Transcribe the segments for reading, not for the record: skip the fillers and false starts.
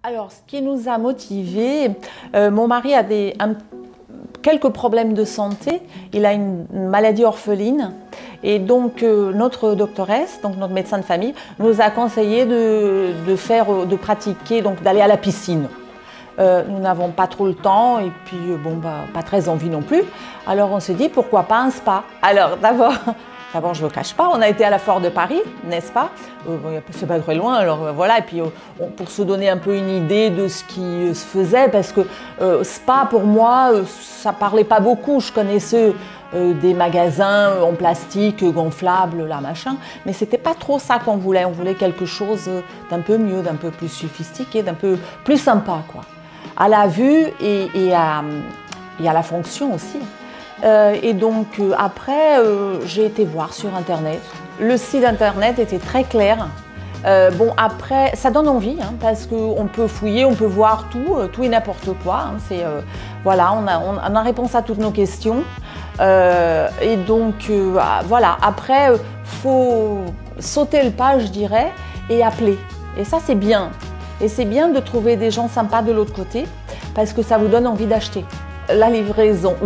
Alors, ce qui nous a motivés, mon mari a quelques problèmes de santé. Il a une maladie orpheline. Et donc, notre doctoresse, donc notre médecin de famille, nous a conseillé de pratiquer, donc d'aller à la piscine. Nous n'avons pas trop le temps et puis, pas très envie non plus. Alors, on s'est dit, pourquoi pas un spa? Alors, d'abord, je ne vous cache pas, on a été à la Foire de Paris, n'est-ce pas? C'est pas très loin, alors voilà. Et puis, pour se donner un peu une idée de ce qui se faisait, parce que spa, pour moi, ça parlait pas beaucoup. Je connaissais des magasins en plastique, gonflables, là, machin. Mais c'était pas trop ça qu'on voulait. On voulait quelque chose d'un peu mieux, d'un peu plus sophistiqué, d'un peu plus sympa, quoi. À la vue et à la fonction aussi. Et donc après, j'ai été voir sur Internet. Le site Internet était très clair. Après, ça donne envie, hein, parce qu'on peut fouiller, on peut voir tout et n'importe quoi. Hein, voilà, on a réponse à toutes nos questions. Et donc, voilà, après, faut sauter le pas, je dirais, et appeler. Et ça, c'est bien. Et c'est bien de trouver des gens sympas de l'autre côté, parce que ça vous donne envie d'acheter. La livraison,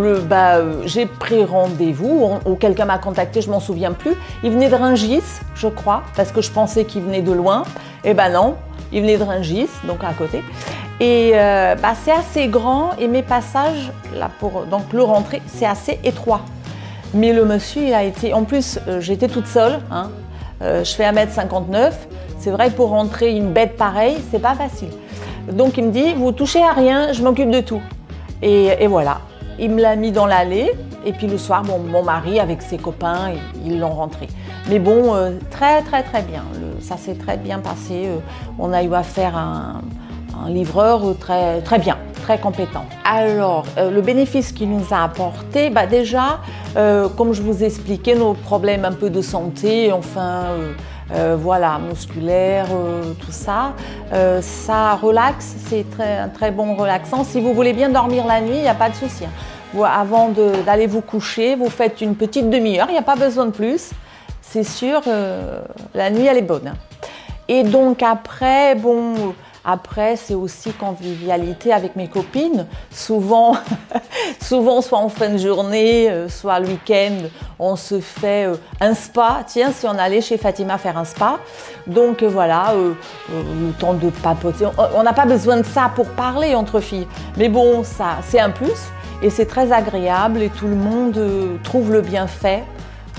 j'ai pris rendez-vous, ou quelqu'un m'a contacté, je m'en souviens plus. Il venait de Rungis, je crois, parce que je pensais qu'il venait de loin. Eh ben non, il venait de Rungis, donc à côté. Et c'est assez grand et mes passages, là donc le rentrer, c'est assez étroit. Mais le monsieur, il a été, en plus, j'étais toute seule, hein, je fais 1m59. C'est vrai, pour rentrer une bête pareille, c'est pas facile. Donc il me dit, vous touchez à rien, je m'occupe de tout. Et voilà, il me l'a mis dans l'allée et puis le soir, mon mari avec ses copains, ils l'ont rentré. Mais bon, très bien, ça s'est très bien passé. On a eu affaire à un livreur très bien, très compétent. Alors, le bénéfice qu'il nous a apporté, déjà, comme je vous expliquais, nos problèmes un peu de santé, enfin, voilà, musculaire, tout ça, ça relaxe, c'est un très bon relaxant. Si vous voulez bien dormir la nuit, il n'y a pas de souci. Avant d'aller vous coucher, vous faites une petite demi-heure, il n'y a pas besoin de plus. C'est sûr, la nuit, elle est bonne. Et donc après, c'est aussi convivialité avec mes copines. Souvent, soit en fin de journée, soit le week-end, on se fait un spa. Tiens, si on allait chez Fatima faire un spa. Donc voilà, le temps de papoter. On n'a pas besoin de ça pour parler entre filles. Mais bon, ça, c'est un plus et c'est très agréable et tout le monde trouve le bienfait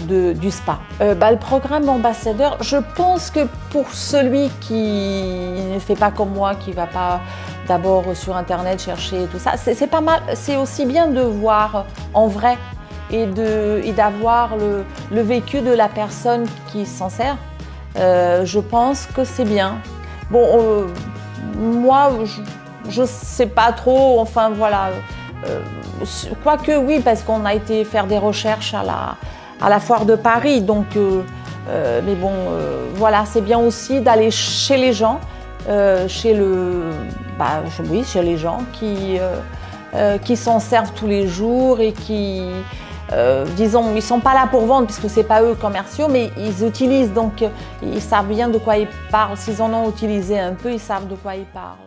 du spa. Le programme ambassadeur, je pense que pour celui qui ne fait pas comme moi, qui ne va pas d'abord sur Internet chercher tout ça, c'est pas mal. C'est aussi bien de voir en vrai et d'avoir le vécu de la personne qui s'en sert. Je pense que c'est bien. Moi, je sais pas trop, enfin voilà. Quoique oui, parce qu'on a été faire des recherches à la Foire de Paris, donc mais bon, voilà, c'est bien aussi d'aller chez les gens, chez les gens qui s'en servent tous les jours et qui, disons, ils sont pas là pour vendre puisque c'est pas eux commerciaux, mais ils utilisent, donc ils savent bien de quoi ils parlent. S'ils en ont utilisé un peu, ils savent de quoi ils parlent.